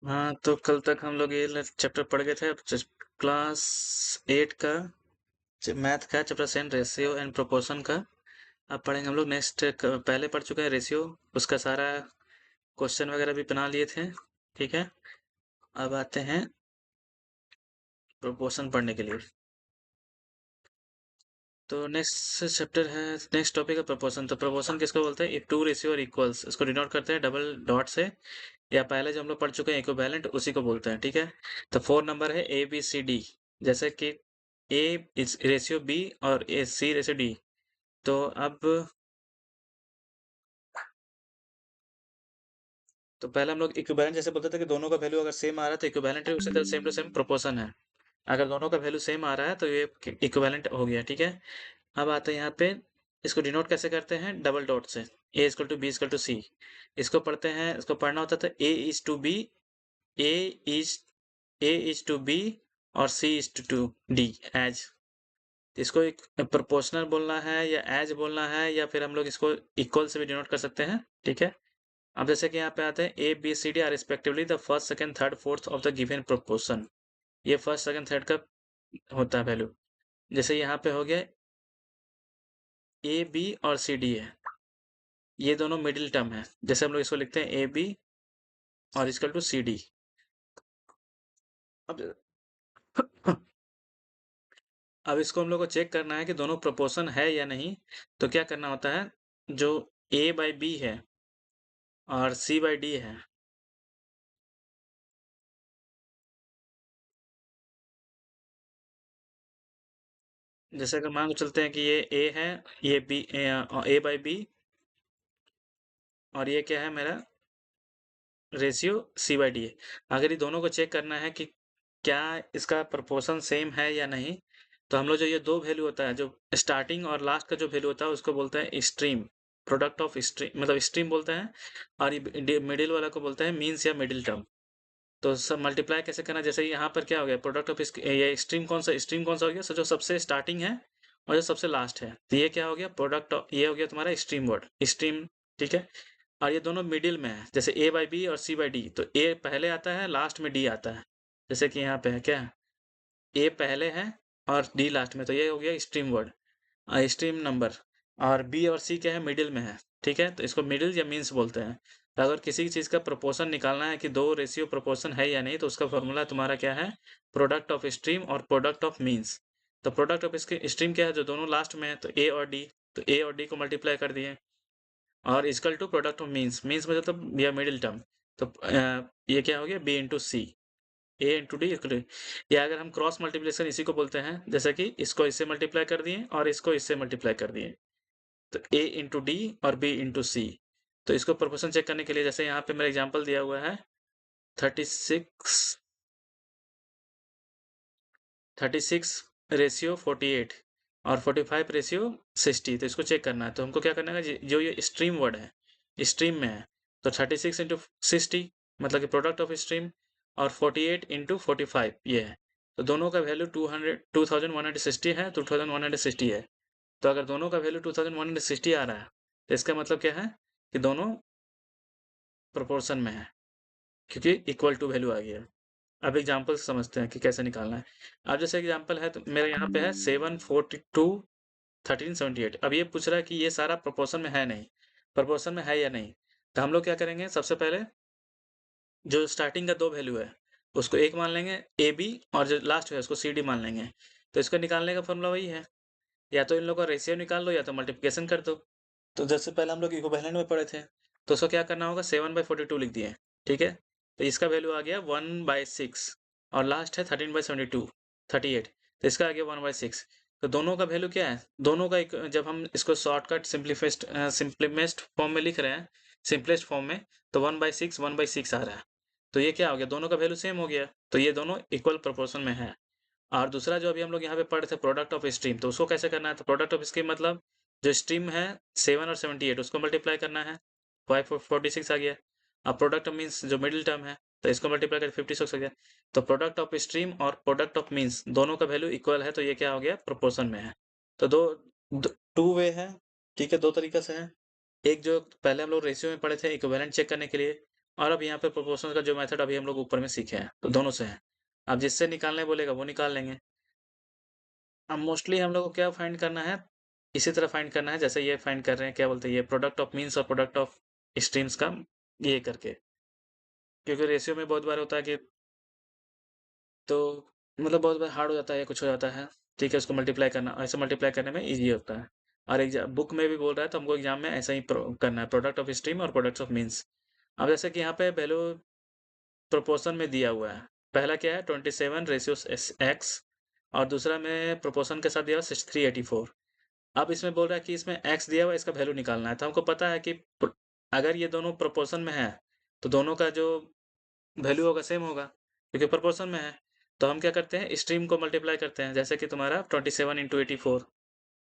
हाँ, तो कल तक हम लोग ये चैप्टर पढ़ गए थे। अब क्लास 8 का मैथ का chapter Sen ratio and proportion का अब पढ़ेंगे हम लोग। नेक्स्ट पहले पढ़ चुके हैं रेशियो, उसका सारा क्वेश्चन वगैरह भी बना लिए थे। ठीक है, अब आते हैं प्रोपोर्शन पढ़ने के लिए। तो नेक्स्ट चैप्टर है, नेक्स्ट टॉपिक है प्रोपोर्शन। तो प्रोपोर्शन किसको बोलते हैं? इफ टू रेशियो और इक्वल्स, इसको डिनोट करते हैं डबल डॉट से, या पहले जो हम लोग पढ़ चुके हैं इक्विवेलेंट, उसी को बोलते हैं। ठीक है, तो 4 नंबर है ए बी सी डी। जैसे कि ए इज रेशियो बी और ए सी रेशियो डी। तो अब तो पहले हम लोग इक्विवेलेंट जैसे बोलते थे कि दोनों का वैल्यू अगर सेम आ रहा है तो इक्विवेलेंट है, उसी तरह सेम टू सेम प्रोपोर्शन है। अगर दोनों का वैल्यू सेम आ रहा है तो ये इक्विवेलेंट हो गया। ठीक है, अब आते हैं यहाँ पे, इसको डिनोट कैसे करते हैं? डबल डॉट से। A is equal to B is equal to C. इसको पढ़ते हैं, इसको पढ़ना होता था A is to B, A is A is to B और C is to D as. इसको एक प्रोपोर्शनल बोलना है या एज बोलना है, या फिर हम लोग इसको इक्वल से भी डिनोट कर सकते हैं। ठीक है, अब जैसे कि यहाँ पे आते हैं A B C D are respectively the first second third fourth of the given proportion. ये फर्स्ट सेकंड थर्ड का होता है वैल्यू। जैसे यहाँ पे हो गया ए बी और सी डी है, ये दोनों मिडिल टर्म है। जैसे हम लोग इसको लिखते हैं ए बी और इक्वल टू सी डी। अब अब इसको हम लोग को चेक करना है कि दोनों प्रोपोर्शन है या नहीं। तो क्या करना होता है, जो ए बाई बी है और सी बाई डी है, जैसे अगर मान के चलते हैं कि ये ए है, ये बी, ए बाई बी, और ये क्या है मेरा रेशियो सी बाई डी है। अगर ये दोनों को चेक करना है कि क्या इसका प्रोपोर्शन सेम है या नहीं, तो हम लोग जो ये दो वैल्यू होता है, जो स्टार्टिंग और लास्ट का जो वैल्यू होता है, उसको बोलते हैं स्ट्रीम, प्रोडक्ट ऑफ स्ट्रीम, मतलब स्ट्रीम बोलते हैं। और ये मिडिल वाला को बोलते हैं मीन्स या मिडिल टर्म। तो सब मल्टीप्लाई कैसे करना? जैसे यहाँ पर क्या हो गया, प्रोडक्ट ऑफ ये स्ट्रीम कौन सा हो गया? जो सबसे स्टार्टिंग है और जो सबसे लास्ट है, तो ये क्या हो गया? प्रोडक्ट ऑफ, ये हो गया तुम्हारा स्ट्रीम वर्ड, स्ट्रीम। ठीक है, और ये दोनों मिडिल में है, जैसे ए बाई बी और सी बाई डी, तो ए पहले आता है, लास्ट में डी आता है। जैसे कि यहाँ पे है क्या, ए पहले है और डी लास्ट में, तो ये हो गया स्ट्रीम वर्ड, स्ट्रीम नंबर। और बी और सी क्या है? मिडिल में है। ठीक है, तो इसको मिडिल या मीन्स बोलते हैं। तो अगर किसी चीज़ का प्रोपोर्शन निकालना है कि दो रेशियो प्रोपोर्शन है या नहीं, तो उसका फॉर्मूला तुम्हारा क्या है? प्रोडक्ट ऑफ स्ट्रीम और प्रोडक्ट ऑफ मीन्स। तो प्रोडक्ट ऑफ इसके स्ट्रीम क्या है? जो दोनों लास्ट में है, तो ए और डी, तो ए और डी को मल्टीप्लाई कर दिए, और equal to product of means, means मतलब या मिडिल टर्म। तो ये क्या हो गया? B into C, A into D. या अगर हम क्रॉस मल्टीप्लिकेशन इसी को बोलते हैं, जैसे कि इसको इससे मल्टीप्लाई कर दिए और इसको इससे मल्टीप्लाई कर दिए, तो ए इंटू डी और बी इंटू सी। तो इसको प्रोपोर्शन चेक करने के लिए, जैसे यहाँ पे मेरा एग्जांपल दिया हुआ है 36 रेशियो 48 और 45 रेशियो 60। तो इसको चेक करना है, तो हमको क्या करना है, जो ये स्ट्रीम वर्ड है, स्ट्रीम में है, तो 36 इंटू 60 मतलब कि प्रोडक्ट ऑफ स्ट्रीम, और 48 इंटू 45 ये है। तो दोनों का वैल्यू 2160 है, 2160 है। तो अगर दोनों का वैल्यू 2160 आ रहा है, तो इसका मतलब क्या है कि दोनों प्रोपोर्शन में है, क्योंकि इक्वल टू वैल्यू आ गया। अब एग्जाम्पल समझते हैं कि कैसे निकालना है। अब जैसे एग्जाम्पल है, तो मेरा यहाँ पे है 742 1378। अब ये पूछ रहा है कि ये सारा प्रोपोर्शन में है नहीं, प्रोपोर्शन में है या नहीं। तो हम लोग क्या करेंगे, सबसे पहले जो स्टार्टिंग का दो वैल्यू है उसको एक मान लेंगे ए बी, और जो लास्ट है उसको सी डी मान लेंगे। तो इसको निकालने का फॉर्मूला वही है, या तो इन लोगों का रेशियो निकाल लो या तो मल्टीप्लिकेशन कर दो। तो जैसे पहले हम लोग इक्विवेलेंट में पढ़े थे, तो उसको क्या करना होगा, 7/42 लिख दिए। ठीक है, तो इसका वैल्यू आ गया 1/6, और लास्ट है 13/72 38, तो इसका आ गया 1/6। तो दोनों का वैल्यू क्या है? दोनों का जब हम इसको शॉर्टकट सिंप्लीमेस्ट फॉर्म में लिख रहे हैं, सिंपलेस्ट फॉर्म में, तो 1/6 आ रहा है। तो ये क्या हो गया, दोनों का वैल्यू सेम हो गया, तो ये दोनों इक्वल प्रोपोर्शन में है। और दूसरा जो अभी हम लोग यहाँ पे पढ़े थे प्रोडक्ट ऑफ स्ट्रीम, तो उसको कैसे करना है? तो प्रोडक्ट ऑफ स्ट्रीम मतलब जो स्ट्रीम है 7 और 78, उसको मल्टीप्लाई करना है, 546 आ गया। अब प्रोडक्ट ऑफ मीन्स जो मिडिल टर्म है, तो इसको मल्टीप्लाई कर 56 आ गया। तो प्रोडक्ट ऑफ स्ट्रीम और प्रोडक्ट ऑफ मीन्स दोनों का वैल्यू इक्वल है, तो ये क्या हो गया, प्रोपोर्शन में है। तो टू वे है। ठीक है, दो तरीके से है। एक जो पहले हम लोग रेशियो में पढ़े थे इक्विवेलेंट चेक करने के लिए, और अब यहाँ पे प्रोपोर्शंस का जो मेथड अभी हम लोग ऊपर में सीखे हैं, तो दोनों से है। अब जिससे निकालने बोलेगा वो निकाल लेंगे। अब मोस्टली हम लोग को क्या फाइंड करना है, इसी तरह फाइंड करना है जैसे ये फाइंड कर रहे हैं, क्या बोलते हैं, ये प्रोडक्ट ऑफ मीन्स और प्रोडक्ट ऑफ स्ट्रीम्स का ये करके, क्योंकि रेशियो में बहुत बार होता है कि तो मतलब बहुत बार हार्ड हो जाता है या कुछ हो जाता है, ठीक है, उसको मल्टीप्लाई करना, ऐसे मल्टीप्लाई करने में ईजी होता है। और एग्जाम बुक में भी बोल रहा है तो हमको एग्जाम में ऐसा ही करना है, प्रोडक्ट ऑफ स्ट्रीम और प्रोडक्ट्स ऑफ मीन्स। अब जैसे कि यहाँ पे वैल्यू प्रोपोर्शन में दिया हुआ है, पहला क्या है 27 रेशियो एक्स, और दूसरा में प्रोपोर्शन के साथ दिया हुआ 6384। अब इसमें बोल रहा है कि इसमें एक्स दिया हुआ है, इसका वैल्यू निकालना है, तो हमको पता है कि अगर ये दोनों प्रोपोर्शन में है तो दोनों का जो वैल्यू होगा सेम होगा, क्योंकि प्रोपोर्शन में है। तो हम क्या करते हैं, स्ट्रीम को मल्टीप्लाई करते हैं, जैसे कि तुम्हारा 27 इंटू 84,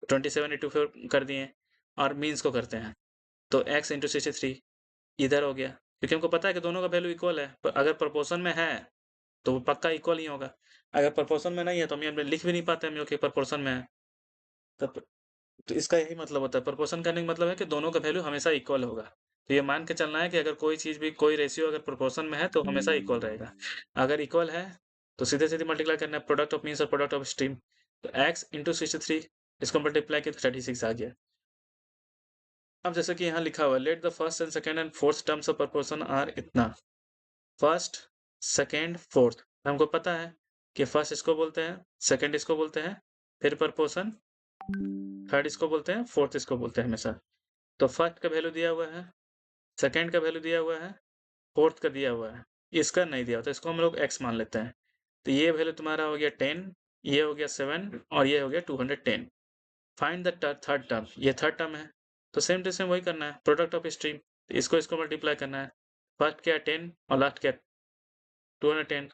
27 इंटू 4 कर दिए, और मीन्स को करते हैं तो x इंटू 63 इधर हो गया, क्योंकि हमको पता है कि दोनों का वैल्यू इक्वल है, पर अगर प्रोपोर्शन में है तो वो पक्का इक्वल ही होगा। अगर प्रोपोर्शन में नहीं है तो हम यहाँ लिख भी नहीं पाते हम लोग कि प्रोपोर्शन में है। तो इसका यही मतलब होता है, प्रोपोर्शन करने का मतलब है कि दोनों का वैल्यू हमेशा इक्वल होगा। तो ये मान के चलना है कि अगर कोई चीज़ भी, कोई रेशियो अगर प्रोपोर्शन में है तो हमेशा इक्वल रहेगा। अगर इक्वल है तो सीधे सीधे मल्टीप्लाई करना है, प्रोडक्ट ऑफ मीन्स और प्रोडक्ट ऑफ स्ट्रीम। तो एक्स इंटू 63, इसको मल्टीप्लाई किया तो 36 आ गया। अब जैसे कि यहाँ लिखा हुआ है, let the first and second and fourth terms of proportion are इतना। फर्स्ट, सेकेंड, फोर्थ, हमको पता है कि फर्स्ट इसको बोलते हैं, सेकेंड इसको बोलते हैं, फिर प्रोपोर्शन, थर्ड इसको बोलते हैं, फोर्थ इसको बोलते हैं हमेशा। तो फर्स्ट का वैल्यू दिया हुआ है, सेकेंड का वैल्यू दिया हुआ है, फोर्थ का दिया हुआ है, इसका नहीं दिया होता, इसको हम लोग एक्स मान लेते हैं। तो ये वैल्यू तुम्हारा हो गया 10, ये हो गया 7, और ये हो गया 210। फाइंड द थर्ड टर्म, ये थर्ड टर्म है, तो सेम टू सेम वही करना है, प्रोडक्ट ऑफ स्ट्रीम, इसको इसको मल्टीप्लाई करना है। फर्स्ट क्या 10 और लास्ट क्या 210।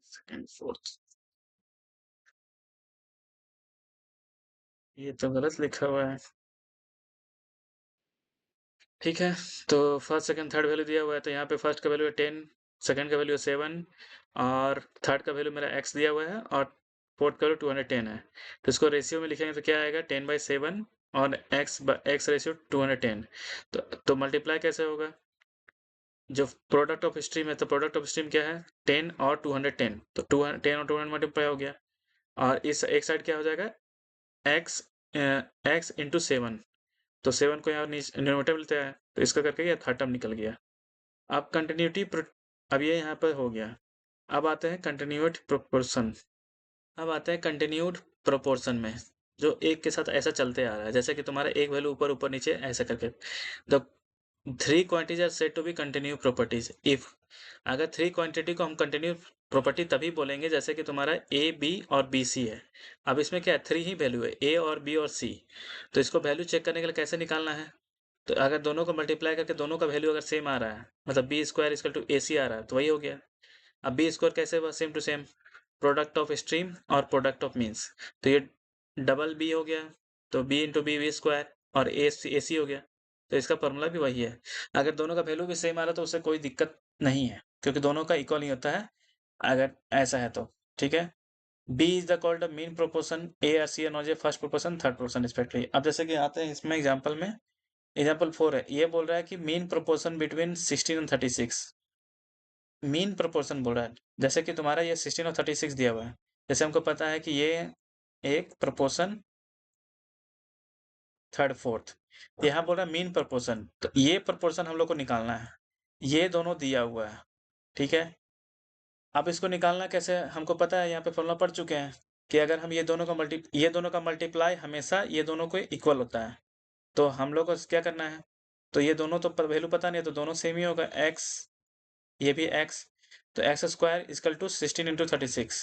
सेकेंड फोर्थ, ये तो गलत लिखा हुआ है। ठीक है, तो फर्स्ट सेकंड थर्ड वैल्यू दिया हुआ है, तो यहाँ पे फर्स्ट का वैल्यू है 10, सेकंड का वैल्यू है 7, और थर्ड का वैल्यू मेरा x दिया हुआ है, और फोर्थ का वैल्यू 210 है। तो इसको रेशियो में लिखेंगे तो क्या आएगा, 10/7, और x रेशियो 210। तो मल्टीप्लाई कैसे होगा, जो प्रोडक्ट ऑफ स्ट्रीम है, तो प्रोडक्ट ऑफ स्ट्रीम क्या है 10 और 210, तो 10 और 200 मल्टीप्लाई हो गया, और इस एक साइड क्या हो जाएगा, x x इंटू 7, तो 7 को यहाँ न्यूमरेटर मिलता है, तो इसका करके ये थर्ड टर्म निकल गया। अब कंटिन्यूटी, अब ये यहाँ पर हो गया। अब आते हैं कंटिन्यूड प्रोपोर्शन। अब आते हैं कंटिन्यूड प्रोपोर्शन में, जो एक के साथ ऐसा चलते आ रहा है, जैसे कि तुम्हारा एक वैल्यू ऊपर ऊपर नीचे ऐसा करके। The three quantities are said to be continue properties if, अगर थ्री क्वांटिटी को हम कंटिन्यू प्रॉपर्टी तभी बोलेंगे जैसे कि तुम्हारा ए बी और बी सी है। अब इसमें क्या है, थ्री ही वैल्यू है, ए और बी और सी। तो इसको वैल्यू चेक करने के लिए कैसे निकालना है, तो अगर दोनों को मल्टीप्लाई करके दोनों का वैल्यू अगर सेम आ रहा है, मतलब बी स्क्वायर इक्वल टू ए सी आ रहा है, तो वही हो गया। अब बी स्क्वायर कैसे हुआ, same to same, product of stream और प्रोडक्ट ऑफ मीन्स, तो ये डबल बी हो गया, तो बी इंटू बी स्क्वायर, और ए सी हो गया, तो इसका फॉर्मूला भी वही है। अगर दोनों का वैल्यू भी सेम आ रहा है तो उससे कोई दिक्कत नहीं है, क्योंकि दोनों का इक्वल ही होता है अगर ऐसा है तो। ठीक है, B is the called the mean proportion, A are C and first proportion third proportion respectively. अब जैसे कि आते हैं इसमें एग्जाम्पल में, एग्जाम्पल 4 है, ये बोल रहा है कि mean proportion between 16 and 36। Mean proportion बोल रहा है, जैसे कि तुम्हारा ये 16 और 36 दिया हुआ है, जैसे हमको पता है कि ये एक प्रोपोर्शन थर्ड फोर्थ, यहाँ बोल रहा है मीन प्रोपोर्शन, तो ये प्रोपोर्शन हम लोग को निकालना है, ये दोनों दिया हुआ है। ठीक है, अब इसको निकालना कैसे, हमको पता है, यहाँ पे फॉर्मूला पढ़ चुके हैं कि अगर हम ये दोनों का मल्टीप्लाई हमेशा ये दोनों को इक्वल होता है, तो हम लोग को क्या करना है, तो ये दोनों तो वैल्यू पता नहीं है, तो दोनों सेम ही होगा, एक्स, ये भी एक्स, तो X square equal to 16 into 36।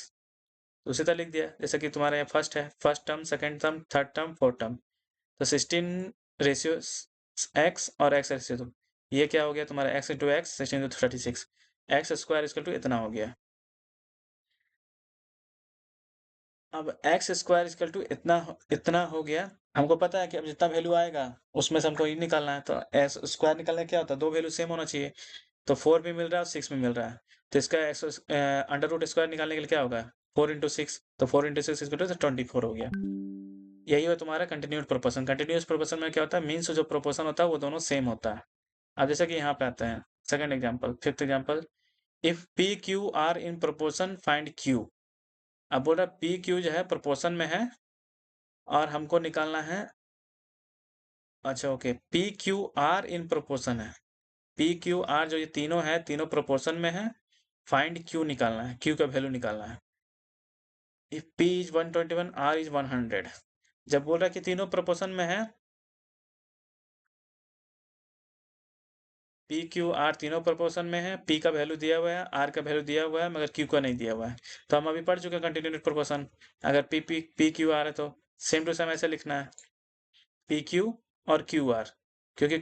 उसी तरह लिख दिया, जैसे कि तुम्हारे यहाँ फर्स्ट है, first term, second term, third term, fourth term, तो 16 रेशियो एक्स और एक्स रेशियो, तो ये क्या हो गया तुम्हारा, X into X 16 into 36, X square equal to इतना हो गया। अब एक्स स्क्वायर इक्वल टू इतना हो गया, हमको पता है कि अब जितना वैल्यू आएगा उसमें से हमको ये निकालना है, तो एक्स स्क्वायर निकालने क्या होता है, दो वैल्यू सेम होना चाहिए, तो 4 भी मिल रहा है और 6 भी मिल रहा है, तो इसका एक्स अंडर रूट स्क्वायर निकालने के लिए क्या होगा, 4 इंटू 6, तो 4 इंटू 6 इक्वल टू 24 हो गया। यही हुआ तुम्हारा कंटिन्यूस प्रोपोर्शन। कंटिन्यूस प्रोपोर्शन में क्या होता है, मीन्स जो प्रोपोर्शन होता है वो दोनों सेम होता है। अब जैसे कि यहाँ पे आते हैं second example, fifth example, if P Q R in proportion find Q. अब बोल रहा पी क्यू जो है प्रोपोर्शन में है और हमको निकालना है, अच्छा okay, P Q R in proportion है, पी क्यू आर जो ये तीनों है तीनों प्रोपोर्शन में है, फाइंड क्यू निकालना है, क्यू का वैल्यू निकालना है। If P is 121 R is 100, जब बोल रहा है कि तीनों प्रोपोर्शन में है, पी क्यू आर तीनों प्रोपोर्शन में है, पी का वैल्यू दिया हुआ है, आर का वैल्यू दिया हुआ है, मगर क्यू का नहीं दिया हुआ है। तो हम अभी पढ़ चुके हैं कंटिन्यूस प्रोपोर्शन। अगर पी क्यू आर है तो सेम टू सेम ऐसे लिखना है, पी क्यू और क्यू आर, क्योंकि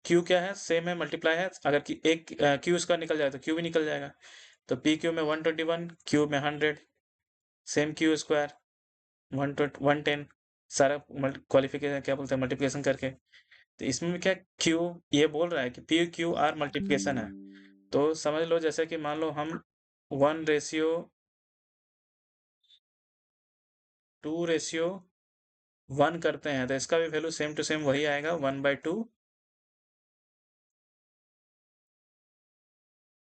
क्यू क्या है, सेम है, मल्टीप्लाई है, अगर कि एक क्यू इसका निकल जाए तो क्यू भी निकल जाएगा। तो पी क्यू में 121, क्यू में 100, सेम क्यू स्क्वायर 110, सारा क्वालिफिकेशन क्या बोलते हैं, मल्टीप्लिकेशन करके। तो इसमें भी क्या, क्यू ये बोल रहा है कि पी क्यू आर मल्टीप्लिकेशन है, तो समझ लो जैसे कि मान लो हम 1:2:1 करते हैं, तो इसका भी वैल्यू सेम टू सेम वही आएगा, 1/2।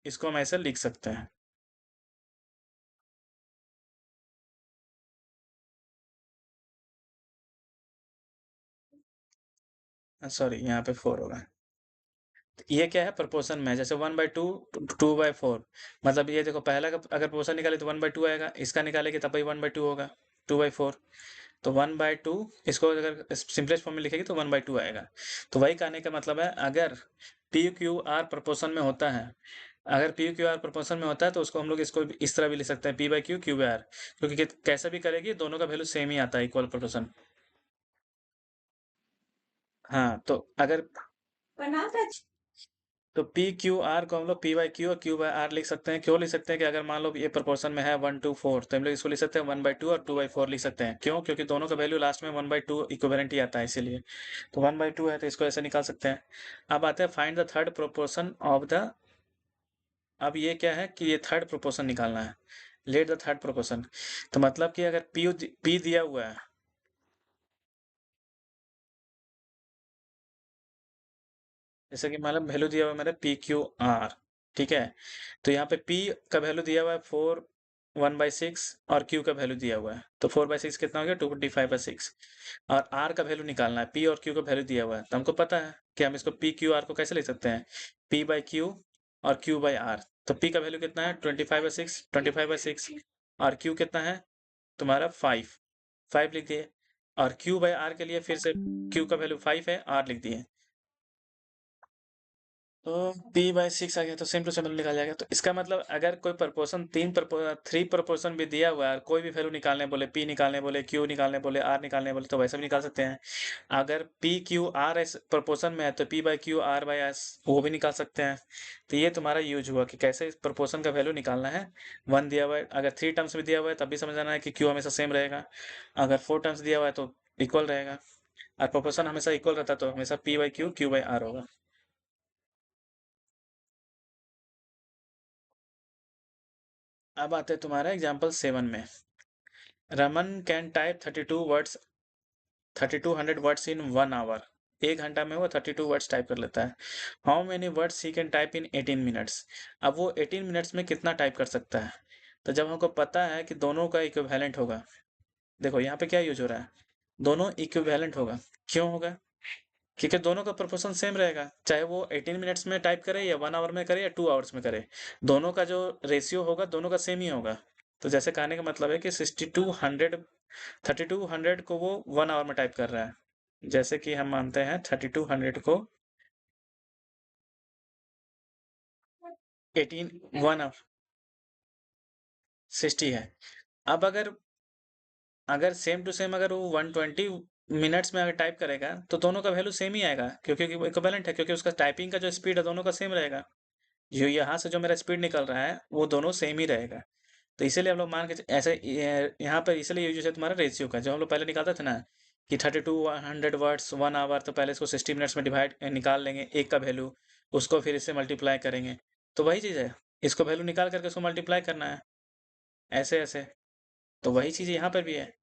इसको हम ऐसे लिख सकते हैं, सॉरी यहाँ पे 4 होगा। ये क्या है, प्रोपोर्शन में है, जैसे 1/2 2/4, मतलब ये देखो पहला का अगर प्रोपोर्शन निकाले तो 1/2 आएगा, इसका निकालेंगे तब भी 1/2 होगा, 2/4। तो 1/2, इसको अगर सिंपलेस्ट फॉर्म में लिखेंगे तो 1/2 आएगा। तो वही कहने का मतलब है, अगर पी क्यू आर प्रोपोर्शन में होता है, अगर पी क्यू आर प्रोपोर्शन में होता है तो उसको हम लोग इसको इस तरह भी लिख सकते हैं, P/Q Q/R, क्योंकि कैसे भी करेगी दोनों का वैल्यू सेम ही आता है, इक्वल प्रोपोर्शन। हाँ तो अगर तो पी क्यू आर को हम लोग P/Q और Q/R लिख सकते हैं। क्यों लिख सकते हैं कि अगर मान लो ये प्रोपोर्शन में है 1:4, तो हम लोग इसको लिख सकते हैं 1/2 और 2/4 लिख सकते हैं। क्यों, क्योंकि दोनों का वैल्यू लास्ट में 1/2 इक्विवेलेंट ही आता है, इसीलिए। तो 1/2 है तो इसको ऐसे निकाल सकते हैं। अब आते हैं find the third proportion of the, अब ये क्या है कि ये थर्ड प्रोपोर्शन निकालना है, लेट द थर्ड प्रोपोर्शन। तो मतलब कि अगर पी दिया हुआ है, जैसे कि मतलब वैल्यू दिया हुआ है मेरा PQR, ठीक है। तो यहाँ पे P का वैल्यू दिया हुआ है 4 1/6 और Q का वैल्यू दिया हुआ है, तो 4/6 कितना हो गया, 255/6। और R का वैल्यू निकालना है, P और Q का वैल्यू दिया हुआ है, तो हमको पता है कि हम इसको PQR को कैसे लिख सकते हैं, P/Q और Q/R। तो P का वैल्यू कितना है, 25/6 और Q कितना है तुम्हारा 5, 5 लिख दिए। और Q/R के लिए फिर से Q का वैल्यू 5 है, R लिख दिए, तो P/6 आ गया, तो सेम टू सेम निकाल जाएगा। तो इसका मतलब अगर कोई प्रपोर्शन थ्री प्रपोर्शन भी दिया हुआ है, कोई भी वैल्यू निकालने बोले, P निकालने बोले, Q निकालने बोले, R निकालने बोले, तो वैसे भी निकाल सकते हैं। अगर PQR इस प्रपोर्शन में है तो P/Q R/S वो भी निकाल सकते हैं। तो ये तुम्हारा यूज हुआ कि कैसे इस प्रपोर्शन का वैल्यू निकालना है। 1 दिया हुआ है, अगर 3 टर्म्स भी दिया हुआ है तब भी समझना है कि Q हमेशा सेम रहेगा, अगर 4 टर्म्स दिया हुआ है तो इक्वल रहेगा, और प्रोपोर्शन हमेशा इक्वल रहता है तो हमेशा P/Q Q/R होगा। अब आते हैं तुम्हारा एग्जाम्पल 7 में, Raman can type 3200 words in 1 hour. 1 घंटा में वो 32 वर्ड्स टाइप कर लेता है। How many words he can type in 18 minutes. अब वो 18 मिनट्स में कितना टाइप कर सकता है। तो जब हमको पता है कि दोनों का इक्विवेलेंट होगा, देखो यहाँ पे क्या यूज हो रहा है, दोनों इक्विवेलेंट होगा। क्यों होगा, क्योंकि दोनों का प्रोपोर्शन सेम रहेगा, चाहे वो 18 मिनट्स में टाइप करे या 1 आवर में करे या 2 आवर्स में करे, दोनों का जो रेशियो होगा दोनों का सेम ही होगा। तो जैसे कहने का मतलब है कि 3200 को वो 1 आवर में टाइप कर रहा है, जैसे कि हम मानते हैं 3200 को 18 1 आवर 60 है। अब अगर अगर सेम टू सेम अगर वो 120 मिनट्स में अगर टाइप करेगा तो दोनों का वैल्यू सेम ही आएगा, क्योंकि वो इक्विवेलेंट है, क्योंकि उसका टाइपिंग का जो स्पीड है दोनों का सेम रहेगा। जो यहाँ से जो मेरा स्पीड निकल रहा है वो दोनों सेम ही रहेगा। तो इसीलिए हम लोग मान के ऐसे यहाँ पर इसलिए यूज है तुम्हारा रेशियो का, जो हम लोग पहले निकालते थे ना कि 3200 वर्ड्स 1 आवर, तो पहले इसको 60 मिनट्स में डिवाइड निकाल लेंगे एक का वैल्यू, उसको फिर इससे मल्टीप्लाई करेंगे। तो वही चीज़ है, इसको वैल्यू निकाल करके उसको मल्टीप्लाई करना है, ऐसे ऐसे। तो वही चीज़ यहाँ पर भी है।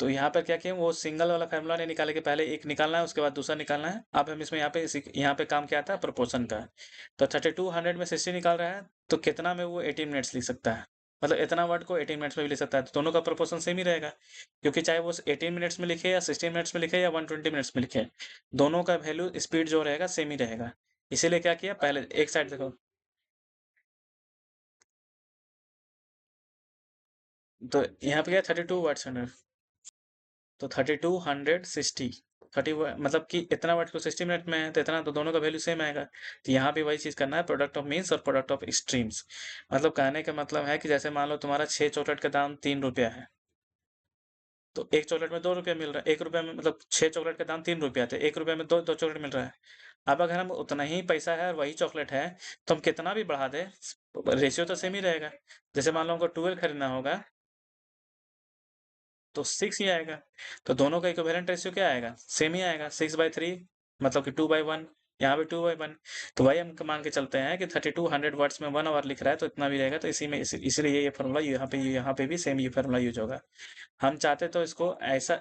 तो यहाँ पर क्या किया, वो सिंगल वाला फार्मूला नहीं निकाले कि पहले एक निकालना है उसके बाद दूसरा निकालना है। अब हम इसमें यहाँ पे काम क्या आता है, प्रोपोर्शन का। तो 3200 में 60 निकाल रहा है, तो कितना में वो 18 मिनट्स लिख सकता है, मतलब इतना वर्ड को 18 मिनट्स में भी लिख सकता है। तो दोनों का प्रोपोर्शन सेम ही रहेगा, क्योंकि चाहे वो 18 मिनट्स में लिखे या 16 मिनट्स में लिखे या 120 मिनट्स में लिखे, दोनों का वैल्यू स्पीड जो रहेगा सेम ही रहेगा। इसीलिए क्या किया, पहले एक साइड देखो, तो यहाँ पे क्या 32 वर्ड्स, तो 3260, 30 मतलब कि इतना वर्ड को 60 मिनट में है, तो इतना तो दोनों का वैल्यू सेम आएगा। तो यहाँ भी वही चीज़ करना है, प्रोडक्ट ऑफ मीन्स और प्रोडक्ट ऑफ स्ट्रीम्स। मतलब कहने का मतलब है कि जैसे मान लो तुम्हारा 6 चॉकलेट का दाम 3 रुपया है, तो एक चॉकलेट में 2 रुपया मिल रहा है, 1 रुपया में, मतलब 6 चॉकलेट का दाम 3 रुपया, तो 1 रुपया में दो दो चॉकलेट मिल रहा है। अब अगर हम उतना ही पैसा है और वही चॉकलेट है, तो हम कितना भी बढ़ा दें, रेशियो तो सेम ही रहेगा। जैसे मान लो हमको 12 खरीदना होगा, तो 6 ही आएगा। तो दोनों का इक्विवेलेंट रेशियो क्या आएगा, सेम ही आएगा, 6/3, मतलब कि 2/1, यहाँ पे 2/1। तो वही हम मान के चलते हैं कि 3200 वर्ड्स में 1 आवर लिख रहा है, तो इतना भी रहेगा। तो इसी में इसीलिए ये फॉर्मूला यहाँ पे भी सेम ये फॉर्मूला यूज होगा। हम चाहते तो इसको ऐसा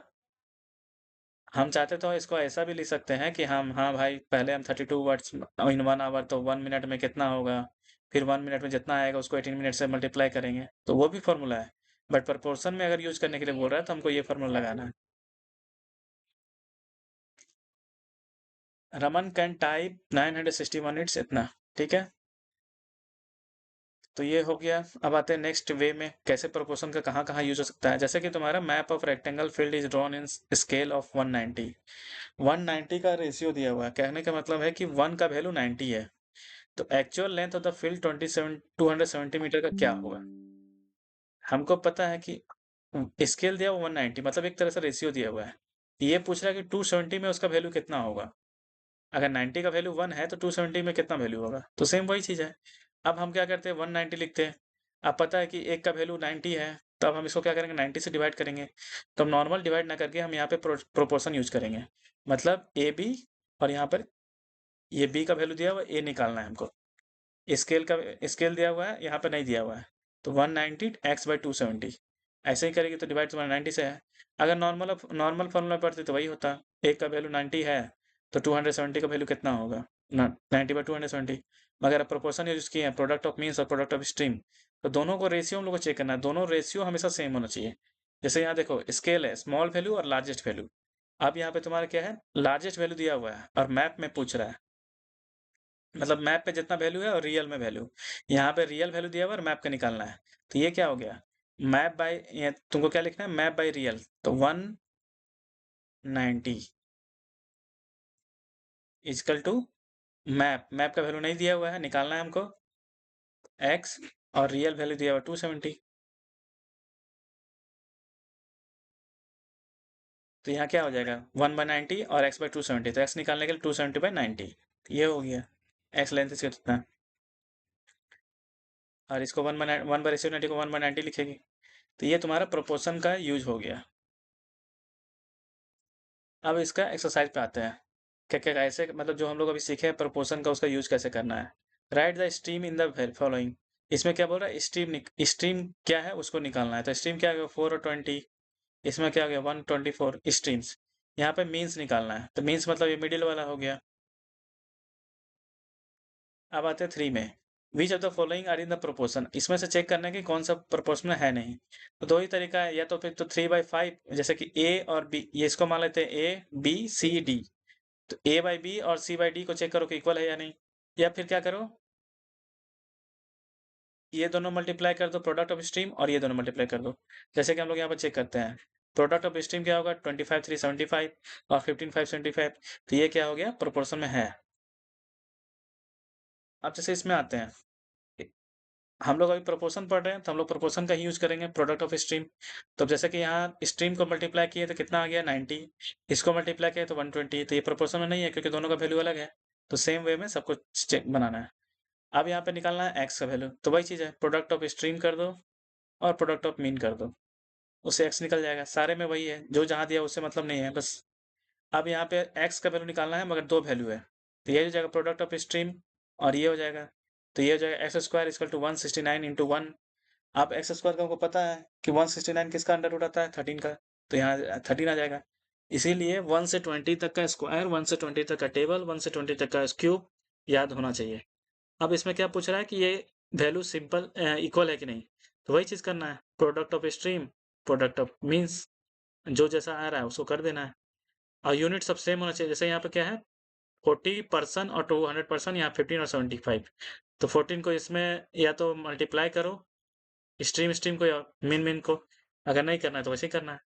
हम चाहते तो इसको ऐसा भी लिख सकते हैं कि हम, हाँ भाई, पहले हम 32 वर्ड्स इन 1 आवर, तो 1 मिनट में कितना होगा, फिर 1 मिनट में जितना आएगा उसको 18 मिनट से मल्टीप्लाई करेंगे, तो वो भी फॉर्मूला है। बट प्रपोर्शन में अगर यूज करने के लिए बोल रहा है, तो हमको ये फॉर्मूला लगाना है। रमन कैन टाइप 961 इट्स, इतना ठीक है। तो ये हो गया। अब आते हैं नेक्स्ट वे में, कैसे प्रोपोर्शन का कहाँ कहाँ यूज हो सकता है। जैसे कि तुम्हारा map of rectangle field is drawn in scale of 190। 190 का रेशियो दिया हुआ है, कहने का मतलब है कि 1 का वैल्यू 90 है। तो actual length of the field 270 metre का क्या होगा। हमको पता है कि स्केल दिया हुआ 190, मतलब एक तरह से रेशियो दिया हुआ है। ये पूछ रहा है कि 270 में उसका वैल्यू कितना होगा। अगर 90 का वैल्यू 1 है, तो 270 में कितना वैल्यू होगा, तो सेम वही चीज़ है। अब हम क्या करते हैं, 190 लिखते हैं। अब पता है कि एक का वैल्यू 90 है, तो अब हम इसको क्या करेंगे, 90 से डिवाइड करेंगे। तो हम नॉर्मल डिवाइड ना करके हम यहाँ पे प्रोपोर्शन यूज करेंगे। मतलब ए बी, और यहाँ पर ये बी का वैल्यू दिया हुआ है, ए निकालना है हमको। स्केल दिया हुआ है, यहाँ पर नहीं दिया हुआ है। तो 190 x/270, ऐसे ही करेंगे तो डिवाइड तुम्हारा 90 से है। अगर नॉर्मल नॉर्मल फॉर्मूला पढ़ते तो वही होता, एक का वैल्यू 90 है, तो 270 का वैल्यू कितना होगा, 90/270। मगर अब प्रोपोर्शन यूज किए हैं, प्रोडक्ट ऑफ मीन्स और प्रोडक्ट ऑफ स्ट्रीम, तो दोनों को रेशियो हम लोग को चेक करना है, दोनों रेशियो हमेशा सेम होना चाहिए। जैसे यहाँ देखो, स्केल है स्मॉल वैल्यू और लार्जेस्ट वैल्यू। अब यहाँ पे तुम्हारा क्या है, लार्जेस्ट वैल्यू दिया हुआ है और मैप में पूछ रहा है, मतलब मैप पे जितना वैल्यू है और रियल में वैल्यू। यहाँ पे रियल वैल्यू दिया हुआ है और मैप का निकालना है। तो ये क्या हो गया, मैप बाय, ये तुमको क्या लिखना है, मैप बाय रियल। तो 190 इजकल टू मैप का वैल्यू नहीं दिया हुआ है, निकालना है हमको, एक्स, और रियल वैल्यू दिया हुआ 270। तो यहाँ क्या हो जाएगा, 1/90 और x/270, तो x निकालने के लिए 270/90, ये हो गया। एक्स लेंथ इसका कितना, और इसको 1/90 को 1/90 लिखेगी। तो ये तुम्हारा प्रोपोर्शन का यूज हो गया। अब इसका एक्सरसाइज पे आते हैं, क्या क्या ऐसे, मतलब जो हम लोग अभी सीखे हैं प्रोपोर्शन का, उसका यूज कैसे करना है। Right the stream in the following. इसमें क्या बोल रहा है, स्ट्रीम क्या है उसको निकालना है। तो स्ट्रीम क्या हो गया, 4 और 20, इसमें क्या हो गया 124 स्ट्रीम्स। यहाँ पे मीन्स निकालना है, तो मीन्स मतलब ये मिडिल वाला हो गया। अब आते हैं 3 में, which of the following are in the proportion. इसमें से चेक करना है कि कौन सा प्रोपोर्शन है नहीं। तो दो ही तरीका है, या तो फिर तो 3/5, जैसे कि ए और बी, ये इसको मान लेते हैं A B C D। तो A/B और C/D को चेक करो कि इक्वल है या नहीं। या फिर क्या करो, ये दोनों मल्टीप्लाई कर दो, प्रोडक्ट ऑफ स्ट्रीम, और ये दोनों मल्टीप्लाई कर दो। जैसे कि हम लोग यहाँ पर चेक करते हैं, प्रोडक्ट ऑफ स्ट्रीम क्या होगा, 25/375 और 15/575। तो ये क्या हो गया, प्रोपोर्शन में है। अब जैसे इसमें आते हैं, हम लोग अभी प्रोपोर्शन पढ़ रहे हैं, तो हम लोग प्रोपोर्शन का ही यूज करेंगे, प्रोडक्ट ऑफ स्ट्रीम। तो जैसे कि यहाँ स्ट्रीम को मल्टीप्लाई किए तो कितना आ गया 90, इसको मल्टीप्लाई किया तो 120, तो ये प्रोपोर्शन में नहीं है क्योंकि दोनों का वैल्यू अलग है। तो सेम वे में सबको चेक बनाना है। अब यहाँ पे निकालना है एक्स का वैल्यू, तो वही चीज़ है, प्रोडक्ट ऑफ स्ट्रीम कर दो और प्रोडक्ट ऑफ मीन कर दो, उससे एक्स निकल जाएगा। सारे में वही है, जो जहाँ दिया उससे मतलब नहीं है बस। अब यहाँ पे एक्स का वैल्यू निकालना है, मगर दो वैल्यू है, तो ये हो जाएगा प्रोडक्ट ऑफ स्ट्रीम, और ये हो जाएगा। तो ये हो जाएगा x² = 169 × 1। अब एक्स स्क्वायर का हमको पता है कि 169 किसका अंडर रूट आता है, 13 का। तो यहाँ 13 आ जाएगा। इसीलिए 1 से 20 तक का स्क्वायर, 1 से 20 तक का टेबल, 1 से 20 तक का क्यूब याद होना चाहिए। अब इसमें क्या पूछ रहा है कि ये वैल्यू सिंपल इक्वल है कि नहीं, तो वही चीज़ करना है, product of stream, product of means, जो जैसा आ रहा है उसको कर देना है। और यूनिट सब सेम होना चाहिए, जैसे यहाँ पे क्या है 40% और 200%, यहाँ 15 और 75। तो 14 को इसमें या तो मल्टीप्लाई करो स्ट्रीम स्ट्रीम को या मीन मीन को, अगर नहीं करना है तो वैसे ही करना है।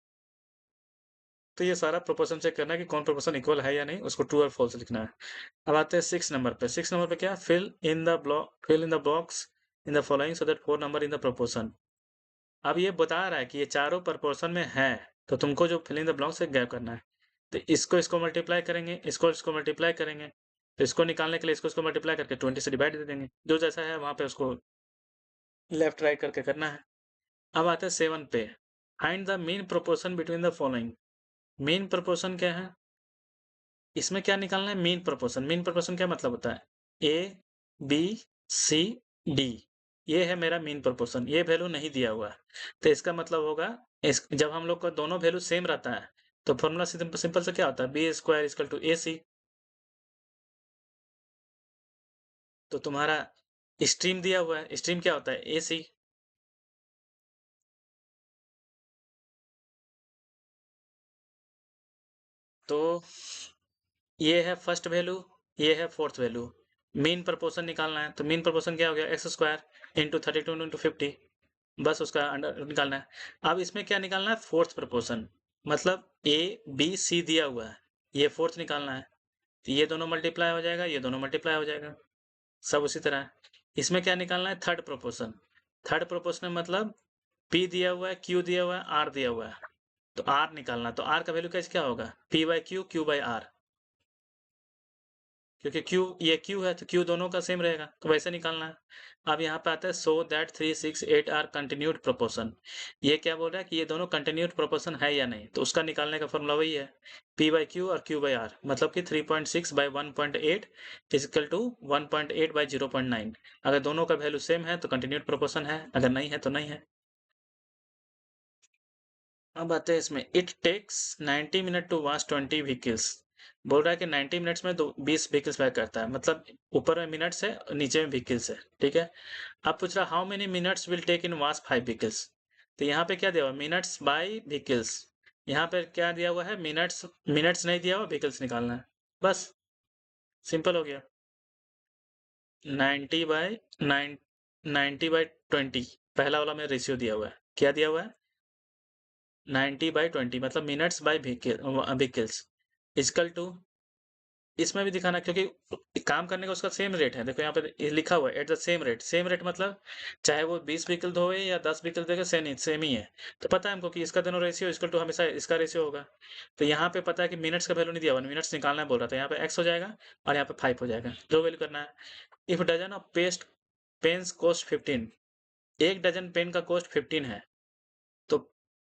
तो ये सारा प्रोपोर्शन चेक करना है कि कौन प्रोपोर्शन इक्वल है या नहीं, उसको ट्रू और फॉल्स लिखना है। अब आते हैं 6 नंबर पे। 6 नंबर पे क्या, fill in the box in the following so that 4 number in the proportion. अब ये बता रहा है कि ये चारों प्रोपोर्शन में है, तो तुमको जो फिल इन द ब्लॉक से गैप करना है। तो इसको मल्टीप्लाई करेंगे, इसको मल्टीप्लाई करेंगे, तो इसको निकालने के लिए इसको मल्टीप्लाई करके 20 से डिवाइड दे देंगे, जो जैसा है वहां पे उसको लेफ्ट राइट करके करना है। अब आते हैं 7 पे, find the mean proportion between the following. Mean proportion क्या है, इसमें क्या निकालना है, मीन प्रोपोर्शन। मीन प्रोपोर्शन क्या मतलब होता है, ए बी सी डी, ये है मेरा मीन प्रोपोर्शन, ये वैल्यू नहीं दिया हुआ है। तो इसका मतलब होगा जब हम लोग का दोनों वैल्यू सेम रहता है तो फॉर्मूला सिंपल से क्या होता है, बी स्क्वायर इक्वल टू ए सी। तो तुम्हारा स्ट्रीम दिया हुआ है, स्ट्रीम क्या होता है, ए सी। तो ये है फर्स्ट वैल्यू, ये है फोर्थ वैल्यू। मीन प्रोपोर्शन निकालना है, तो मीन प्रोपोर्शन क्या हो गया, एक्स स्क्वायर इंटू 32 इंटू 50, बस उसका अंडर निकालना है। अब इसमें क्या निकालना है, फोर्थ प्रोपोर्शन, मतलब ए बी सी दिया हुआ है, ये फोर्थ निकालना है। तो ये दोनों मल्टीप्लाई हो जाएगा, ये दोनों मल्टीप्लाई हो जाएगा, सब उसी तरह है। इसमें क्या निकालना है, थर्ड प्रोपोर्शन। थर्ड प्रोपोर्शन मतलब पी दिया हुआ है, क्यू दिया हुआ है, आर दिया हुआ है, तो आर निकालना। तो आर का वैल्यू कैसे क्या होगा, P by Q, Q by R, क्योंकि क्यू ये क्यू है तो क्यू दोनों का सेम रहेगा, तो वैसे निकालना है। अब यहाँ पे आता है so that 3 6 8 are continued proportion. ये क्या बोल रहा है कि ये दोनों कंटिन्यूड प्रोपोर्शन है या नहीं, तो उसका निकालने का फॉर्मूला वही है, पी बाई क्यू और क्यू बाई आर, मतलब कि 3.6 बाई 1.8 इजिकल टू 1.8 बाई 0.9। अगर दोनों का वैल्यू सेम है तो कंटिन्यूड प्रोपोर्शन है, अगर नहीं है तो नहीं है। अब आते हैं इसमें, it takes 90 minute to wash 20 vehicles. बोल रहा है कि 90 मिनट्स में 20 व्हीकल्स वॉश करता है, मतलब ऊपर में मिनट्स है नीचे में व्हीकल्स है, ठीक है। अब पूछ रहा how many minutes will take in wash 5 vehicles. तो यहाँ पे क्या दिया हुआ, मिनट्स बाय व्हीकल्स। यहाँ पे क्या दिया हुआ है, मिनट्स, मिनट्स नहीं दिया हुआ, व्हीकल्स निकालना है, बस सिंपल हो गया। 90 बाय 20 पहला वाला में रेशियो दिया हुआ है, क्या दिया हुआ है, 90/20, मतलब minutes by vehicles is equal to, इसमें भी दिखाना, क्योंकि काम करने का उसका सेम रेट है। देखो यहाँ पे ये लिखा हुआ है at the same rate. Same rate मतलब चाहे वो 20 व्हीकल धोए या 10 व्हीकल देगा, सेम ही है। तो पता है हमको कि इसका दोनों रेशियो इजकल टू हमेशा इसका रेशियो होगा। तो यहाँ पे पता है कि मिनट्स का वैल्यू नहीं दिया हुआ, मिनट्स निकालना है बोल रहा था, यहाँ पे एक्स हो जाएगा और यहाँ पे 5 हो जाएगा, जो वैल्यू करना है। If dozen of paste pens cost 15, एक डजन पेन का कॉस्ट 15 है, तो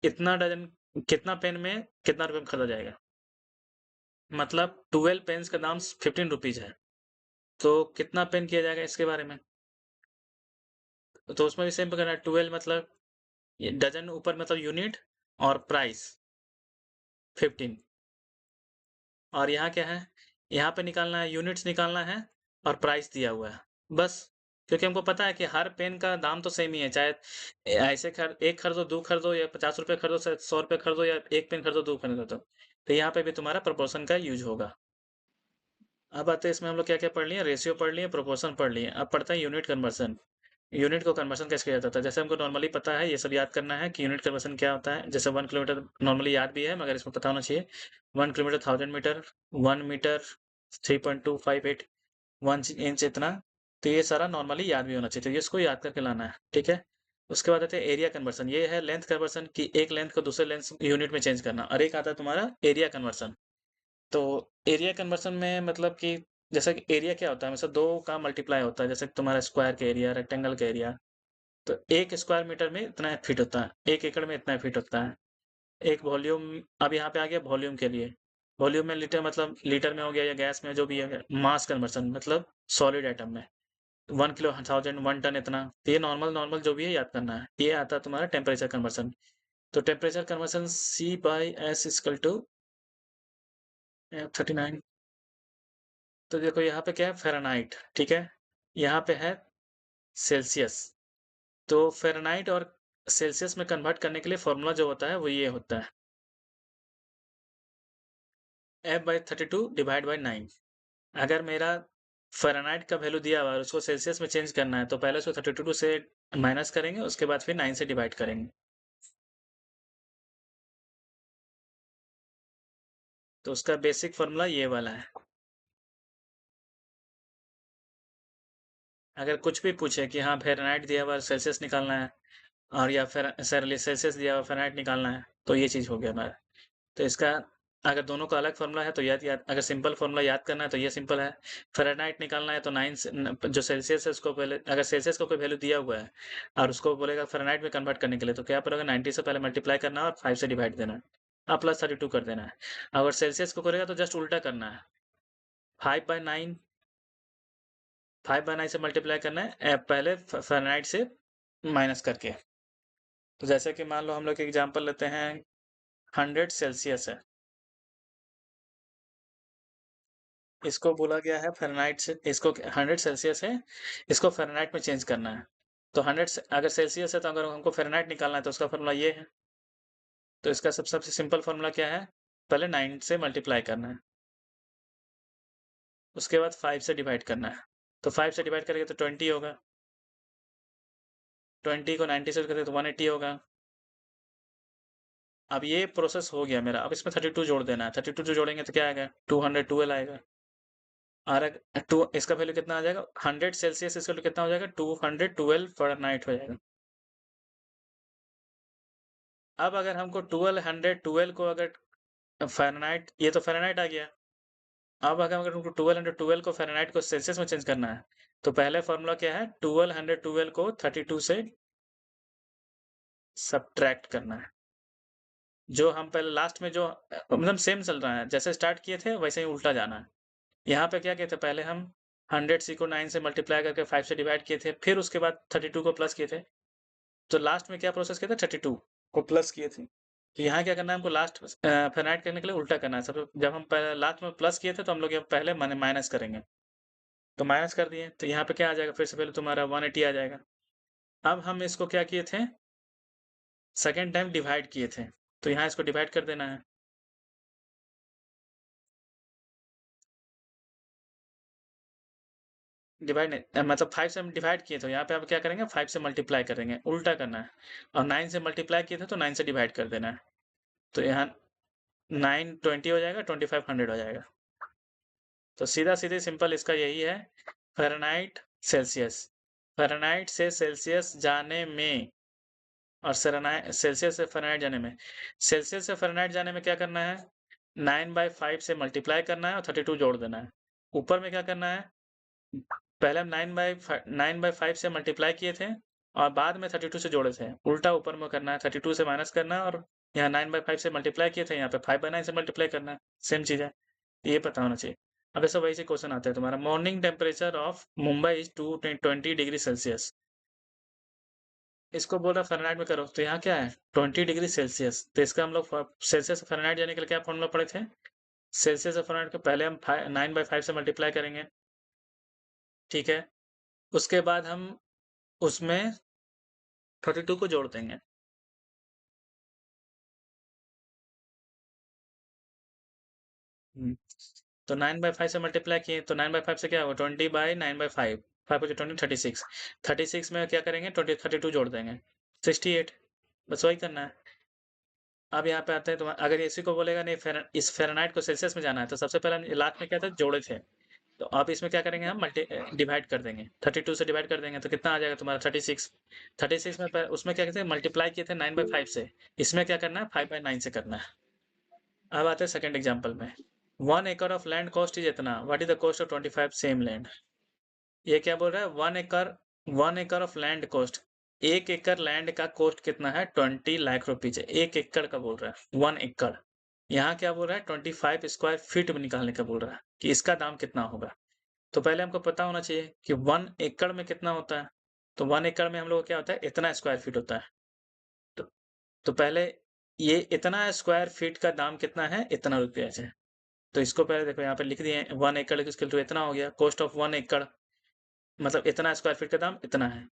इतना डजन, कितना पेन में कितना रुपए में खरीदा जाएगा, मतलब 12 पेन्स का दाम 15 रुपीज है, तो कितना पेन किया जाएगा इसके बारे में। तो उसमें भी सेम करना है, 12 मतलब ये डजन ऊपर मतलब यूनिट और प्राइस 15, और यहाँ क्या है, यहाँ पे निकालना है, यूनिट्स निकालना है और प्राइस दिया हुआ है, बस। क्योंकि हमको पता है कि हर पेन का दाम तो सेम ही है, चाहे ऐसे एक खरीदो, दो खरीदो, या 50 रुपये खरीदो, 100 रुपये खरीदो, या एक पेन खरीदो, दो पेन खरीदो, तो यहाँ पे भी तुम्हारा प्रोपोर्शन का यूज होगा। अब आते हैं इसमें, हम लोग क्या क्या पढ़ लिए, रेशियो पढ़ लिए, प्रोपोर्शन पढ़ लिए, अब पढ़ते हैं यूनिट कन्वर्सन। यूनिट को कन्वर्सन कैसे किया जाता है, जैसे हमको नॉर्मली पता है, ये सब याद करना है कि यूनिट कन्वर्सन क्या होता है। जैसे 1 किलोमीटर नॉर्मली याद भी है, मगर इसमें पता होना चाहिए। 1 किलोमीटर 1000 मीटर, 1 मीटर 3.258, 1 इंच इतना। तो ये सारा नॉर्मली याद भी होना चाहिए, तो ये इसको याद करके लाना है, ठीक है। उसके बाद आते हैं एरिया कन्वर्सन। ये है लेंथ कन्वर्सन, की एक लेंथ को दूसरे लेंथ यूनिट में चेंज करना, और एक आता है तुम्हारा एरिया कन्वर्सन। तो एरिया कन्वर्सन में मतलब कि जैसा कि एरिया क्या होता है, हमेशा दो का मल्टीप्लाई होता है, जैसे कि तुम्हारा स्क्वायर का एरिया, रेक्टेंगल का एरिया। तो 1 स्क्वायर मीटर में इतना फीट होता है, 1 एकड़ में इतना फीट होता है। एक वॉल्यूम, अब यहाँ पे आ गया वॉल्यूम के लिए। वॉल्यूम में लीटर मतलब लीटर में हो गया, या गैस में, जो भी है। मास कन्वर्सन मतलब सॉलिड आइटम में, 1 किलो 1000, 1 टन इतना। तो ये नॉर्मल नॉर्मल जो भी है याद करना है। ये आता है तुम्हारा टेम्परेचर कन्वर्सन। तो temperature conversion C/S equal to 39। तो देखो यहाँ पे क्या है, फ़ारेनहाइट, ठीक है, यहाँ पे है सेल्सियस। तो फ़ारेनहाइट और सेल्सियस में कन्वर्ट करने के लिए फॉर्मूला जो होता है वो ये होता है, F/32 डिवाइड बाय 9। अगर मेरा फ़ारेनहाइट का वैल्यू दिया हुआ है और उसको सेल्सियस में चेंज करना है, तो पहले उसको 32 से माइनस करेंगे, उसके बाद फिर 9 से डिवाइड करेंगे। तो उसका बेसिक फॉर्मूला ये वाला है। अगर कुछ भी पूछे कि हाँ फ़ारेनहाइट दिया हुआ है, सेल्सियस निकालना है, और या फिर सेल्सियस दिया हुआ फ़ारेनहाइट निकालना है, तो ये चीज़ हो गया हमारा। तो इसका अगर दोनों का अलग फॉर्मूला है तो याद याद अगर सिंपल फॉर्मूला याद करना है तो ये सिंपल है। फ़ारेनहाइट निकालना है तो 9 से जो सेल्सियस है उसको पहले, अगर सेल्सियस का कोई वैल्यू दिया हुआ है और उसको बोलेगा फ़ारेनहाइट में कन्वर्ट करने के लिए, तो क्या पड़ेगा, 90 से पहले मल्टीप्लाई करना है और 5 से डिवाइड देना है, और प्लस 32 कर देना है। अगर सेल्सियस को करेगा तो जस्ट उल्टा करना है, 5/9 5/9 से मल्टीप्लाई करना है पहले फ़ारेनहाइट से माइनस करके। तो जैसे कि मान लो हम लोग एग्जांपल लेते हैं, 100 सेल्सियस है, इसको बोला गया है फ़ारेनहाइट से, इसको 100 सेल्सियस है, इसको फ़ारेनहाइट में चेंज करना है। तो 100 से अगर सेल्सियस है तो अगर हमको फ़ारेनहाइट निकालना है तो उसका फ़ॉर्मूला ये है। तो इसका सबसे सिंपल फ़ॉर्मूला क्या है, पहले 9 से मल्टीप्लाई करना है, उसके बाद 5 से डिवाइड करना है। तो 5 से डिवाइड करेंगे तो 20 होगा, 20 को 90 से करें तो 180 होगा। अब ये प्रोसेस हो गया मेरा, अब इसमें 32 जोड़ देना है। 32 जो जोड़ेंगे तो क्या आएगा, 212 आएगा। और टू इसका वैल्यू कितना आ जाएगा, 100 सेल्सियस इसका वैल्यू कितना हो जाएगा, 212 फ़ारेनहाइट हो जाएगा। अब अगर हमको 1212 को अगर फ़ारेनहाइट, ये तो फ़ारेनहाइट आ गया। अब अगर हमको 1212 को फ़ारेनहाइट को सेल्सियस में चेंज करना है, तो पहले फ़ॉर्मूला क्या है, 1212 को 32 से सब्ट्रैक्ट करना है। जो हम पहले लास्ट में जो मतलब सेम चल रहा है, जैसे स्टार्ट किए थे वैसे ही उल्टा जाना है। यहाँ पे क्या किए थे, पहले हम 100 सी को 9 से मल्टीप्लाई करके 5 से डिवाइड किए थे, फिर उसके बाद 32 को प्लस किए थे। तो लास्ट में क्या प्रोसेस किया था, 32 को प्लस किए थे। तो यहाँ क्या करना है हमको, लास्ट फ़ारेनहाइट करने के लिए उल्टा करना है। सब जब हम पहले लास्ट में प्लस किए थे तो हम लोग ये पहले माइनस करेंगे। तो माइनस कर दिए तो यहाँ पे क्या आ जाएगा, फिर से पहले तुम्हारा 180 आ जाएगा। अब हम इसको क्या किए थे, सेकेंड टाइम डिवाइड किए थे, तो यहाँ इसको डिवाइड कर देना है। डिवाइड नहीं मतलब 5 से हम डिवाइड किए, तो यहाँ पे अब क्या करेंगे, 5 से मल्टीप्लाई करेंगे, उल्टा करना है। और 9 से मल्टीप्लाई किए थे तो 9 से डिवाइड कर देना है। तो यहाँ 920 हो जाएगा, 2500 हो जाएगा। तो सीधा सीधे सिंपल इसका यही है, फ़ारेनहाइट सेल्सियस, फ़ारेनहाइट से सेल्सियस जाने में, और सेल्सियस से फ़ारेनहाइट जाने में, सेल्सियस से फ़ारेनहाइट जाने में क्या करना है, 9/5 से मल्टीप्लाई करना है और 32 जोड़ देना है। ऊपर में क्या करना है, पहले हम 9/5 से मल्टीप्लाई किए थे और बाद में 32 से जोड़े थे, उल्टा ऊपर में करना है, 32 से माइनस करना है, और यहाँ 9/5 से मल्टीप्लाई किए थे, यहाँ पे 5/9 से मल्टीप्लाई करना है, सेम चीज़ है। ये पता होना चाहिए। अब ऐसा वही से क्वेश्चन आता है तुम्हारा, morning temperature of Mumbai is 20 degree Celsius, इसको बोल रहा फ़ारेनहाइट में करो, तो यहाँ क्या है, 20 डिग्री सेल्सियस। तो इसका हम लोग सेल्सियस से फ़ारेनहाइट जाने के लिए क्या फॉर्मूला पढ़े थे, सेल्सियस से फ़ारेनहाइट को पहले हम 9/5 से मल्टीप्लाई करेंगे, ठीक है, उसके बाद हम उसमें 32 को जोड़ देंगे। तो 9/5 से मल्टीप्लाई किए तो 9/5 से क्या होगा, 20/9/5, 5 बचे 20, 36, 36 में क्या करेंगे, 32 जोड़ देंगे, 68, बस वही करना है। अब यहाँ पे आते हैं, तो अगर इसी को बोलेगा नहीं इस फ़ारेनहाइट को सेल्सियस में जाना है, तो सबसे पहले हम लास्ट में क्या था, जोड़े थे। तो अब इसमें क्या करेंगे, हम डिवाइड कर देंगे, 32 से डिवाइड कर देंगे तो कितना आ जाएगा तुम्हारा, 36। 36 में उसमें क्या कहते हैं, मल्टीप्लाई किए थे 9/5 से, इसमें क्या करना है, 5/9 से करना है। अब आते हैं सेकंड एग्जांपल में, 1 एकड़ ऑफ लैंड कॉस्ट इज इतना, what is the cost of 25 same land. ये क्या बोल रहा है, 1 एकड़ ऑफ लैंड कॉस्ट, 1 एकड़ लैंड का कॉस्ट कितना है, 20 लाख रुपीज है, 1 एकड़ का बोल रहा है, 1 एकड़। यहाँ क्या बोल रहा है, 25 स्क्वायर फीट में निकालने का बोल रहा है कि इसका दाम कितना होगा। तो पहले हमको पता होना चाहिए कि 1 एकड़ में कितना होता है। तो 1 एकड़ में हम लोग क्या होता है, इतना स्क्वायर फीट होता है। तो तो पहले ये इतना स्क्वायर फीट का दाम कितना है, इतना रुपया है। तो इसको पहले देखो यहाँ पे लिख दिए 1 एकड़ इक्वल टू इतना हो गया, कॉस्ट ऑफ 1 एकड़ मतलब इतना स्क्वायर फीट का दाम इतना है।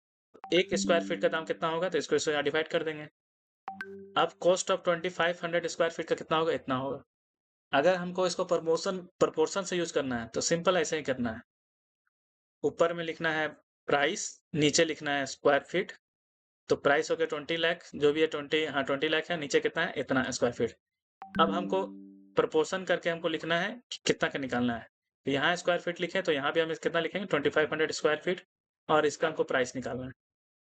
एक स्क्वायर फीट का दाम कितना होगा, तो इसको इसको यहाँ डिवाइड कर देंगे। अब कॉस्ट ऑफ 2500 स्क्वायर फीट का कितना होगा, इतना होगा। अगर हमको इसको प्रपोर्शन से यूज करना है तो सिंपल ऐसे ही करना है, ऊपर में लिखना है प्राइस, नीचे लिखना है स्क्वायर फीट। तो प्राइस हो गया 20 लाख, जो भी है 20, हाँ 20 लाख है, नीचे कितना है, इतना स्क्वायर फीट। अब हमको प्रपोर्शन करके हमको लिखना है कि कितना का निकालना है। तो यहाँ स्क्वायर फीट लिखे तो यहाँ भी हम कितना लिखेंगे, 2500 स्क्वायर फीट, और इसका हमको प्राइस निकालना है।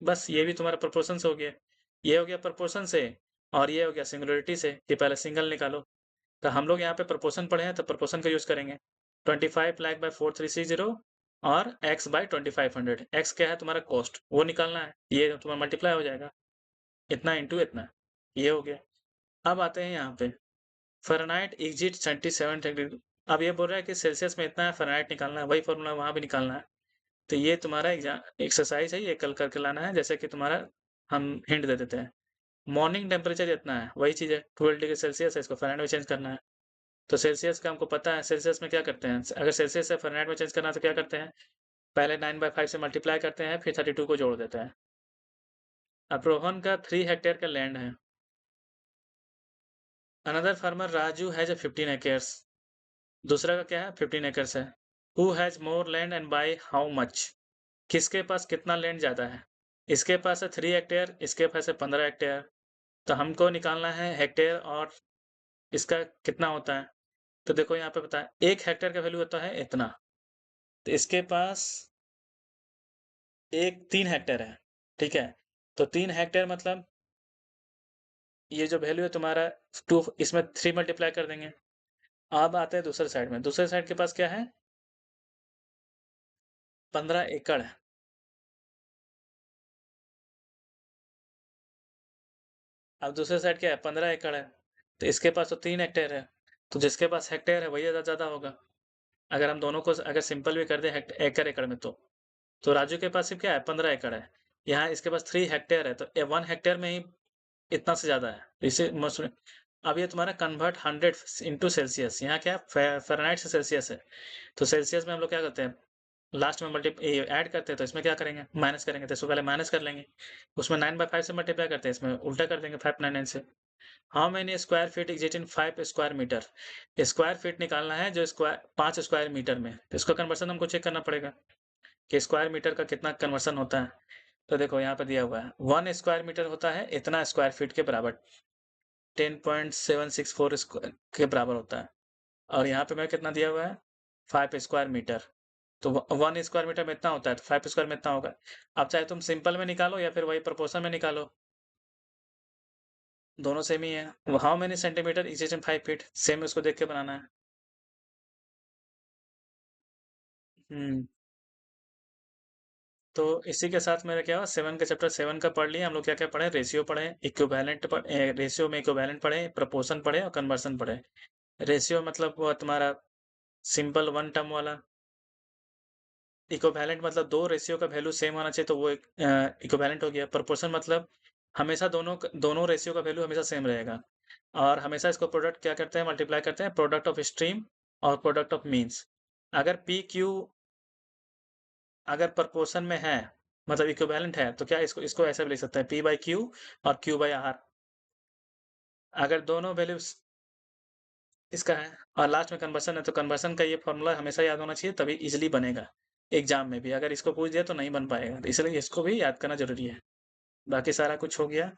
बस ये भी तुम्हारा प्रपोर्शन से हो गया। ये हो गया प्रपोर्शन से, और ये हो गया सिंगुलरिटी से कि पहले सिंगल निकालो। तो हम लोग यहाँ पे प्रपोर्शन पढ़े हैं तो प्रपोर्शन का यूज करेंगे। 25 लाख बाय 4330 और x बाय 2500। x क्या है तुम्हारा कॉस्ट, वो निकालना है, ये तुम्हारा मल्टीप्लाई हो जाएगा, इतना इंटू इतना, ये हो गया। अब आते हैं यहाँ पे फ़ारेनहाइट एग्जिट 77 डिग्री। अब ये बोल रहा है कि सेल्सियस में इतना है, फ़ारेनहाइट निकालना है, वही फॉर्मूला वहाँ भी निकालना है। तो ये तुम्हारा एग्जाम एक्सरसाइज है, ये कल करके लाना है। जैसे कि तुम्हारा हम हिंट दे देते हैं, मॉर्निंग टेम्परेचर जितना है वही चीज़ है, 12 डिग्री सेल्सियस है, इसको फ़ारेनहाइट में चेंज करना है। तो सेल्सियस का हमको पता है, सेल्सियस में क्या करते हैं, अगर सेल्सियस से फ़ारेनहाइट में चेंज करना है तो क्या करते हैं, पहले 9/5 से मल्टीप्लाई करते हैं, फिर 32 को जोड़ देते हैं। अब रोहन का 3 हेक्टेयर का लैंड है। Another farmer Raju has 15 acres. दूसरा का क्या है, 15 एकर्स है। Who has more land and by how much. किसके पास कितना लैंड ज्यादा है, इसके पास है 3 हेक्टेयर, इसके पास है 15 हेक्टेयर। तो हमको निकालना है हेक्टेयर और इसका कितना होता है। तो देखो यहाँ पे पता है 1 हेक्टेयर का वैल्यू होता है इतना, तो इसके पास 3 हेक्टेयर है, ठीक है। तो 3 हेक्टेयर मतलब ये जो वैल्यू है तुम्हारा 2, इसमें 3 मल्टीप्लाई कर देंगे। अब आते हैं दूसरे साइड में, दूसरे साइड के पास क्या है, 15 एकड़ है। अब दूसरे साइड क्या है, 15 एकड़ है, तो इसके पास तो 3 हेक्टेयर है। तो जिसके पास हेक्टेयर है वही ज़्यादा होगा। अगर हम दोनों को अगर सिंपल भी कर दें एकड़ एकड़ में, तो राजू के पास सिर्फ क्या है, 15 एकड़ है। यहाँ इसके पास 3 हेक्टेयर है, तो 1 हेक्टेयर में ही इतना से ज़्यादा है, इसे अब ये तुम्हारा कन्वर्ट 100 इंटू सेल्सियस, यहाँ क्या है फ़ारेनहाइट से सेल्सियस है। तो सेल्सियस में हम लोग क्या करते हैं, लास्ट में ऐड करते हैं, तो इसमें क्या करेंगे, माइनस करेंगे। तो इसको पहले माइनस कर लेंगे, उसमें 9/5 से मल्टीप्लाई करते हैं, इसमें उल्टा कर देंगे 599 से। How many square feet exist in 5 square metre. Square feet निकालना है जो स्क्वायर 5 स्क्वायर मीटर में, तो इसका कन्वर्सन हमको चेक करना पड़ेगा कि स्क्वायर मीटर का कितना कन्वर्सन होता है। तो देखो यहाँ पे दिया हुआ है 1 स्क्वायर मीटर होता है इतना स्क्वायर फीट के बराबर, 10.764 स्क्वायर के बराबर होता है। और यहाँ पे मैं कितना दिया हुआ है, 5 स्क्वायर मीटर। तो 1 स्क्वायर मीटर में इतना होता है, तो 5 स्क्वायर में इतना होगा। अब चाहे तुम सिंपल में निकालो या फिर वही प्रोपोर्शन में निकालो, दोनों सेम ही है। How many centimetre is in 5 feet, same उसको देख के बनाना है। हम्म तो इसी के साथ मेरा क्या हुआ, 7 का चैप्टर 7 का पढ़ लिया हम लोग। क्या क्या पढ़े, रेशियो पढ़े, इक्विवेलेंट पढ़े, रेशियो में इक्विवेलेंट पढ़े, प्रपोर्शन पढ़े और कन्वर्सन पढ़े। रेशियो मतलब वो तुम्हारा सिंपल 1 टर्म वाला। इक्विवेलेंट मतलब दो रेशियो का वैल्यू सेम होना चाहिए, तो वो इक्विवेलेंट हो गया। प्रोपोर्शन मतलब हमेशा दोनों दोनों रेशियो का वैल्यू हमेशा सेम रहेगा। और हमेशा इसको प्रोडक्ट क्या करते हैं, मल्टीप्लाई करते हैं, प्रोडक्ट ऑफ स्ट्रीम और प्रोडक्ट ऑफ मीन्स। अगर पी क्यू अगर प्रोपोर्शन में है, मतलब इक्विवेलेंट है, तो क्या इसको इसको ऐसे भी लिख सकते हैं, पी बाई क्यू और क्यू बाई आर। अगर दोनों वैल्यूज इसका है और लास्ट में कन्वर्सन है, तो कन्वर्सन का ये फॉर्मूला हमेशा याद होना चाहिए, तभी इजिली बनेगा एग्जाम में भी। अगर इसको पूछ दिया तो नहीं बन पाएगा, तो इसलिए इसको भी याद करना जरूरी है। बाकी सारा कुछ हो गया।